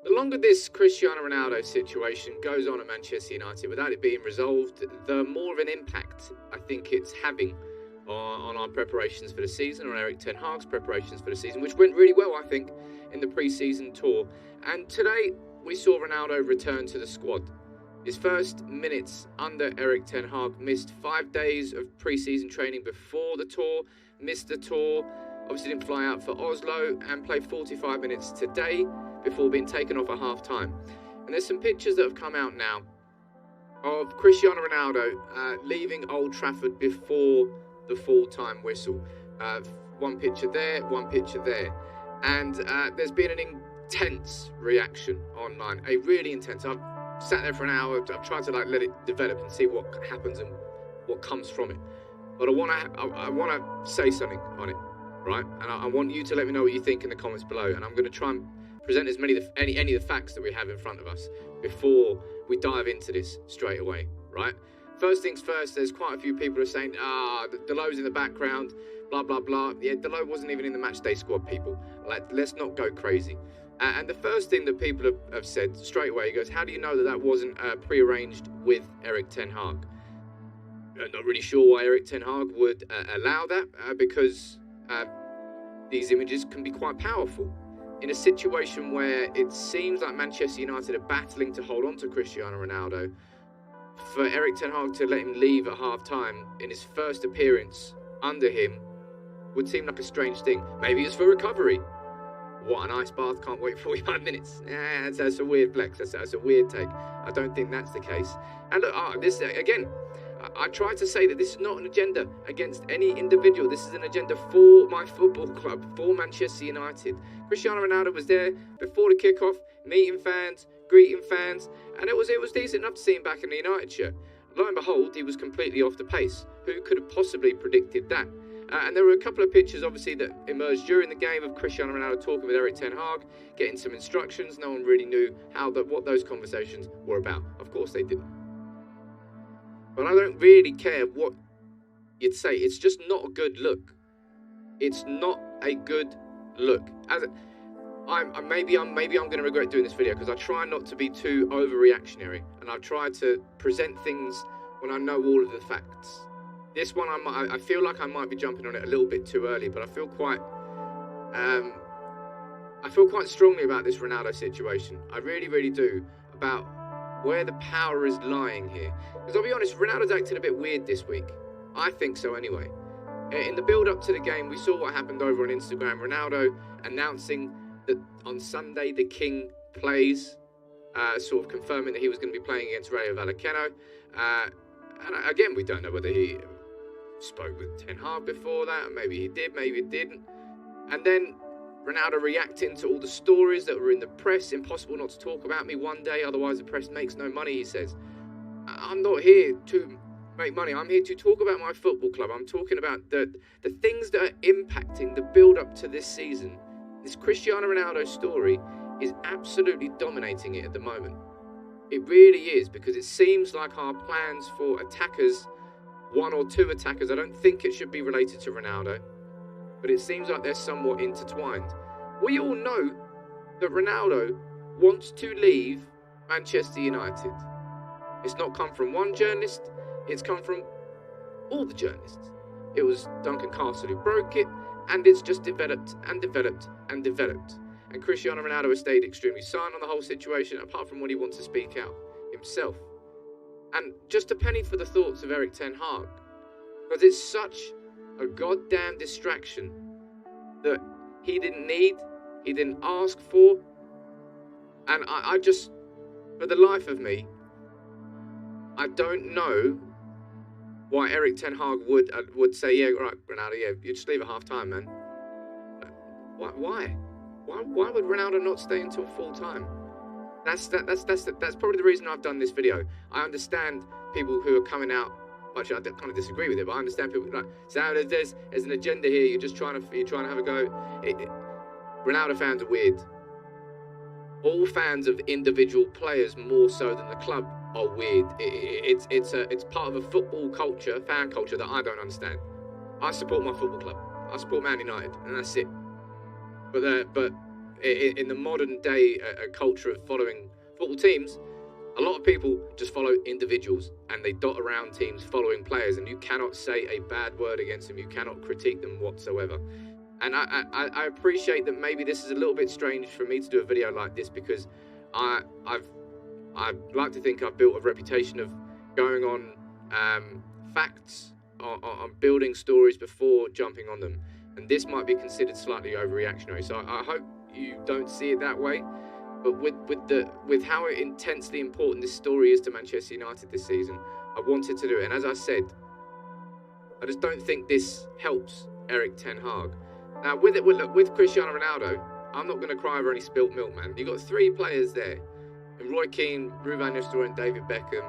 The longer this Cristiano Ronaldo situation goes on at Manchester United without it being resolved, the more of an impact I think it's having on our preparations for the season, on Erik Ten Hag's preparations for the season, which went really well, I think, in the pre-season tour. And today, we saw Ronaldo return to the squad. His first minutes under Erik Ten Hag, missed 5 days of pre-season training before the tour, missed the tour, obviously didn't fly out for Oslo, and played 45 minutes today before being taken off at half-time. And there's some pictures that have come out now of Cristiano Ronaldo leaving Old Trafford before the full-time whistle. One picture there, one picture there. And there's been an intense reaction online, a really intense. I've sat there for an hour, I've tried to let it develop and see what happens and what comes from it. But I want to say something on it, right? And I want you to let me know what you think in the comments below. And I'm going to try and present as many any of the facts that we have in front of us before we dive into this straight away, right? First things first, there's quite a few people who are saying, Delo's in the background, blah, blah, blah. Yeah, Delo wasn't even in the matchday squad, people. Let's not go crazy. And the first thing that people have said straight away, he goes, how do you know that that wasn't pre-arranged with Erik Ten Hag? I'm not really sure why Erik Ten Hag would allow that, because these images can be quite powerful. In a situation where it seems like Manchester United are battling to hold on to Cristiano Ronaldo, for Erik Ten Hag to let him leave at half-time in his first appearance under him would seem like a strange thing. Maybe it's for recovery. What, an ice bath, can't wait 45 minutes? That's a weird flex, that's a weird take. I don't think that's the case. And look, this again, I try to say that this is not an agenda against any individual. This is an agenda for my football club, for Manchester United. Cristiano Ronaldo was there before the kickoff, meeting fans, greeting fans, and it was decent enough to see him back in the United shirt. Lo and behold, he was completely off the pace. Who could have possibly predicted that? And there were a couple of pictures, obviously, that emerged during the game of Cristiano Ronaldo talking with Erik Ten Hag, getting some instructions. No one really knew what those conversations were about. Of course they didn't. But I don't really care what you'd say. It's just not a good look. It's not a good look. Maybe I'm going to regret doing this video because I try not to be too overreactionary, and I try to present things when I know all of the facts. This one, I feel like I might be jumping on it a little bit too early, but I feel quite strongly about this Ronaldo situation. I really, really do, about where the power is lying here. Because I'll be honest, Ronaldo's acted a bit weird this week. I think so anyway. In the build-up to the game, we saw what happened over on Instagram. Ronaldo announcing that on Sunday the King plays, sort of confirming that he was going to be playing against Rayo Vallecano. And again, we don't know whether he spoke with Ten Hag before that. Maybe he did, maybe he didn't. And then Ronaldo reacting to all the stories that were in the press. Impossible not to talk about me one day, otherwise the press makes no money, he says. I'm not here to make money. I'm here to talk about my football club. I'm talking about the things that are impacting the build-up to this season. This Cristiano Ronaldo story is absolutely dominating it at the moment. It really is, because it seems like our plans for attackers, one or two attackers, I don't think it should be related to Ronaldo, but it seems like they're somewhat intertwined. We all know that Ronaldo wants to leave Manchester United. It's not come from one journalist, it's come from all the journalists. It was Duncan Castle who broke it, and it's just developed and developed and developed. And Cristiano Ronaldo has stayed extremely silent on the whole situation, apart from when he wants to speak out himself. And just a penny for the thoughts of Erik Ten Hag, because it's such a goddamn distraction that he didn't need, he didn't ask for. And I just, for the life of me, I don't know why Erik Ten Hag would say, yeah, right, Ronaldo, yeah, you just leave at half-time, man. Why? Why would Ronaldo not stay until full-time? That's probably the reason I've done this video. I understand people who are coming out. Actually, I kind of disagree with it, but I understand people like, so there's an agenda here. You're trying to have a go. Ronaldo fans are weird. All fans of individual players, more so than the club, are weird. It's part of a football culture, fan culture, that I don't understand. I support my football club. I support Man United, and that's it. But in the modern day culture of following football teams, a lot of people just follow individuals and they dot around teams following players, and you cannot say a bad word against them. You cannot critique them whatsoever. And I appreciate that maybe this is a little bit strange for me to do a video like this, because I like to think I've built a reputation of going on facts, on building stories before jumping on them. And this might be considered slightly overreactionary. So I hope you don't see it that way. But with how intensely important this story is to Manchester United this season, I wanted to do it. And as I said, I just don't think this helps Erik ten Hag. Now, with Cristiano Ronaldo, I'm not going to cry over any spilt milk, man. You've got three players there, and Roy Keane, Ruud van Nistelrooy, and David Beckham,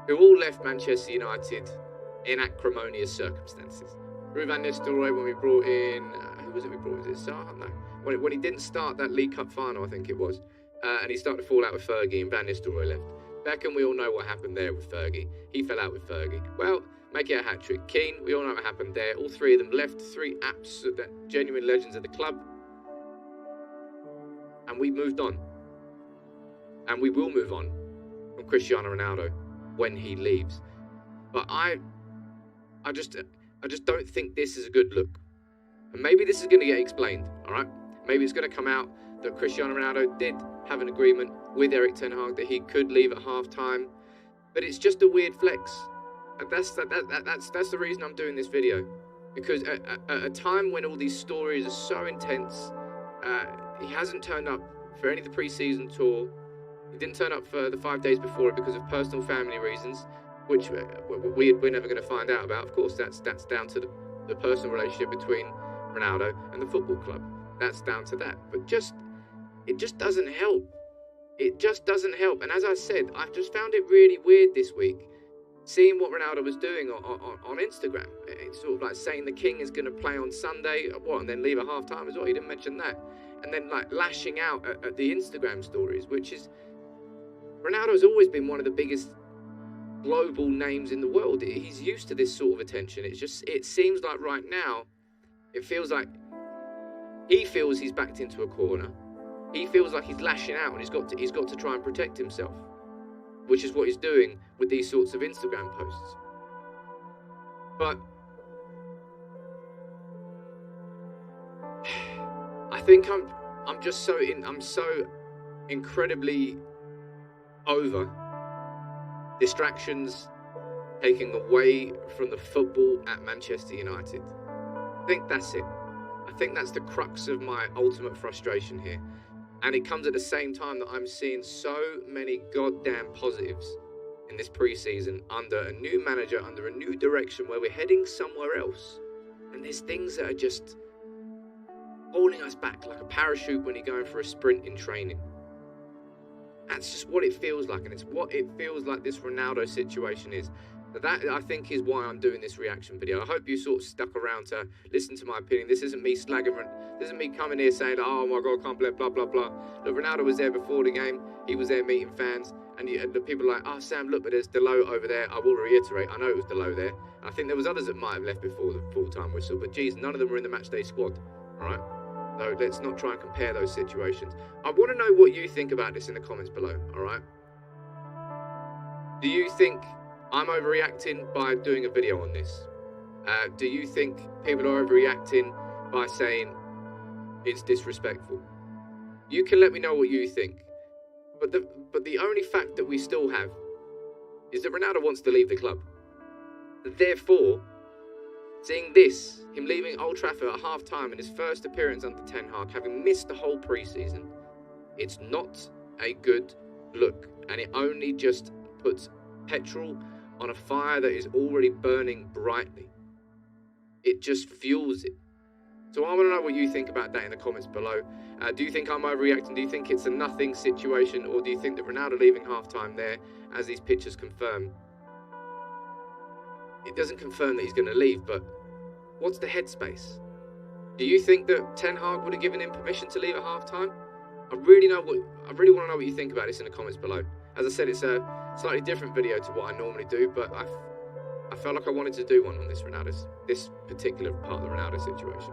who all left Manchester United in acrimonious circumstances. Ruud van Nistelrooy, when we brought in, who was it we brought? Was it Salah? No. When he didn't start that League Cup final, I think it was, and he started to fall out with Fergie, and Van Nistelrooy left. Beckham, we all know what happened there with Fergie. He fell out with Fergie. Well, make it a hat-trick. Keane, we all know what happened there. All three of them left, three absolute, genuine legends of the club. And we moved on. And we will move on from Cristiano Ronaldo when he leaves. But I just don't think this is a good look. And maybe this is going to get explained, all right? Maybe it's going to come out that Cristiano Ronaldo did have an agreement with Erik ten Hag that he could leave at half-time. But it's just a weird flex. And that's the reason I'm doing this video. Because at a time when all these stories are so intense, he hasn't turned up for any of the pre-season tour. He didn't turn up for the 5 days before it because of personal family reasons, which we're never going to find out about. Of course, that's down to the personal relationship between Ronaldo and the football club. That's down to that. But it just doesn't help. It just doesn't help. And as I said, I've just found it really weird this week, seeing what Ronaldo was doing on Instagram. It's sort of like saying the King is going to play on Sunday, and then leave at half-time as well. He didn't mention that. And then like lashing out at the Instagram stories, which is... Ronaldo's always been one of the biggest global names in the world. He's used to this sort of attention. It seems like right now, it feels like he feels he's backed into a corner. He feels like he's lashing out, and he's got to try and protect himself, which is what he's doing with these sorts of Instagram posts. But I think I'm so incredibly over distractions taking away from the football at Manchester United. I think that's it. I think that's the crux of my ultimate frustration here. And it comes at the same time that I'm seeing so many goddamn positives in this pre-season under a new manager, under a new direction where we're heading somewhere else. And there's things that are just holding us back like a parachute when you're going for a sprint in training. That's just what it feels like, and it's what it feels like this Ronaldo situation is. That, I think, is why I'm doing this reaction video. I hope you sort of stuck around to listen to my opinion. This isn't me slagging, this isn't me coming here saying, oh my God, can't believe blah, blah, blah. Look, Ronaldo was there before the game. He was there meeting fans, and the people are like, oh, Sam, look, but there's Delot over there. I will reiterate, I know it was Delot there. I think there was others that might have left before the full-time whistle, but geez, none of them were in the matchday squad, all right? So let's not try and compare those situations. I want to know what you think about this in the comments below, all right? Do you think I'm overreacting by doing a video on this? Do you think people are overreacting by saying it's disrespectful? You can let me know what you think. But the only fact that we still have is that Ronaldo wants to leave the club. Therefore, seeing this, him leaving Old Trafford at half-time in his first appearance under Ten Hag, having missed the whole pre-season, it's not a good look. And it only just puts petrol on a fire that is already burning brightly. It just fuels it. So I want to know what you think about that in the comments below. Do you think I'm overreacting? Do you think it's a nothing situation? Or do you think that Ronaldo leaving half-time there, as these pictures confirm, it doesn't confirm that he's going to leave, but what's the headspace? Do you think that Ten Hag would have given him permission to leave at half-time? I really want to know what you think about this in the comments below. As I said, it's a slightly different video to what I normally do, but I felt like I wanted to do one on this particular part of the Ronaldo situation.